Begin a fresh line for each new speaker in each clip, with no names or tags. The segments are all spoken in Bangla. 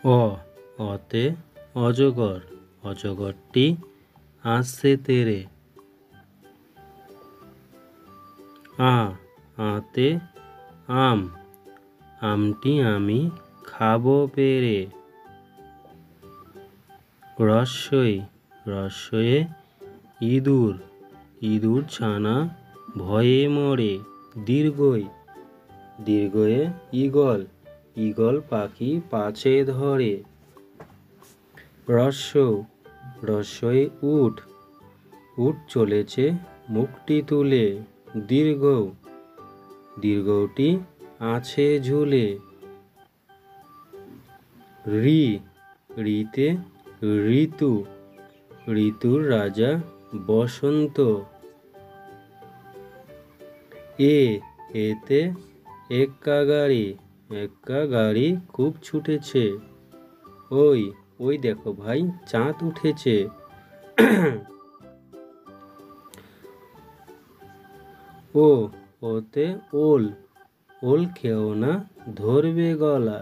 অ অতে অজগর, অজগরটি আসছে তেরে। আ আতে আম, আমটি আমি খাবো পেরে। রস্যই রস্যয়ে ইঁদুর, ইঁদুর ছানা ভয়ে মরে। দীর্ঘই দীর্ঘয়ে ঈগল, ঈগল পাখি পাছে ধরে। রস্য রস্যই উট, উট চলেছে মুখটি তুলে। দীর্ঘ দীর্ঘটি আছে ঝুলে। ঋ ঋতে ঋতু, ঋতুর রাজা বসন্ত। এতে এক্কা গাড়ি, এক্কা গাড়ি খুব ছুটেছে। ওই ওই দেখো ভাই চাঁদ উঠেছে। ও ওতে ওল, ওল খেও না ধরবে গলা।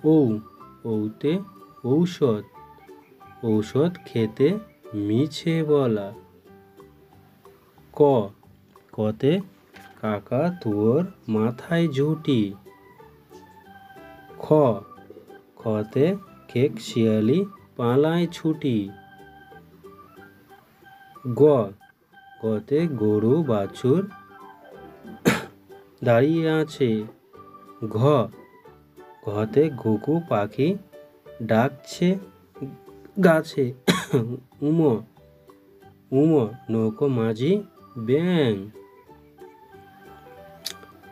ঔ ওতে ঔষধ, ঔষধ খেতে মিছে বলা। ক কতে কাকাতুয়োর মাথায় ঝুঁটি। খ খতে খেক শিয়ালি পালায় ছুটি। গ গতে গরু বাছুর দাঁড়িয়ে আছে। ঘ ঘতে ঘুঘু পাখি ডাকছে গাছে। উম উম নৌকো মাঝি ব্যাং।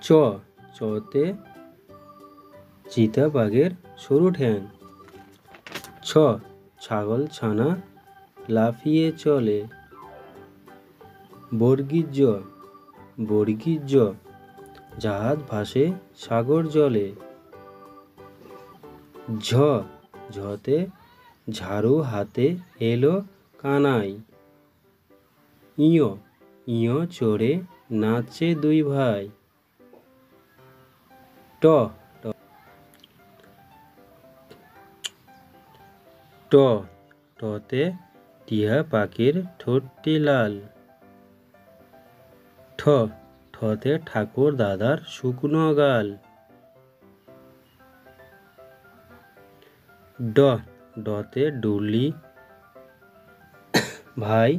চ চতে চিতাবাঘের সরু ঠ্যাং। ছ ছাগল ছানা লাফিয়ে চলে। বর্গীর জ বর্গীর জ জাহাজ ভাসে সাগর জলে। ঝ ঝতে ঝাড়ু হাতে এলো কানাই। ইয় ইয় চড়ে নাচে দুই ভাই। ট ট টতে টিয়া পাখির ঠোঁটটি লাল। ঠ ঠতে ঠাকুর দাদার শুকনো গাল। ড ডতে ডুলি ভাই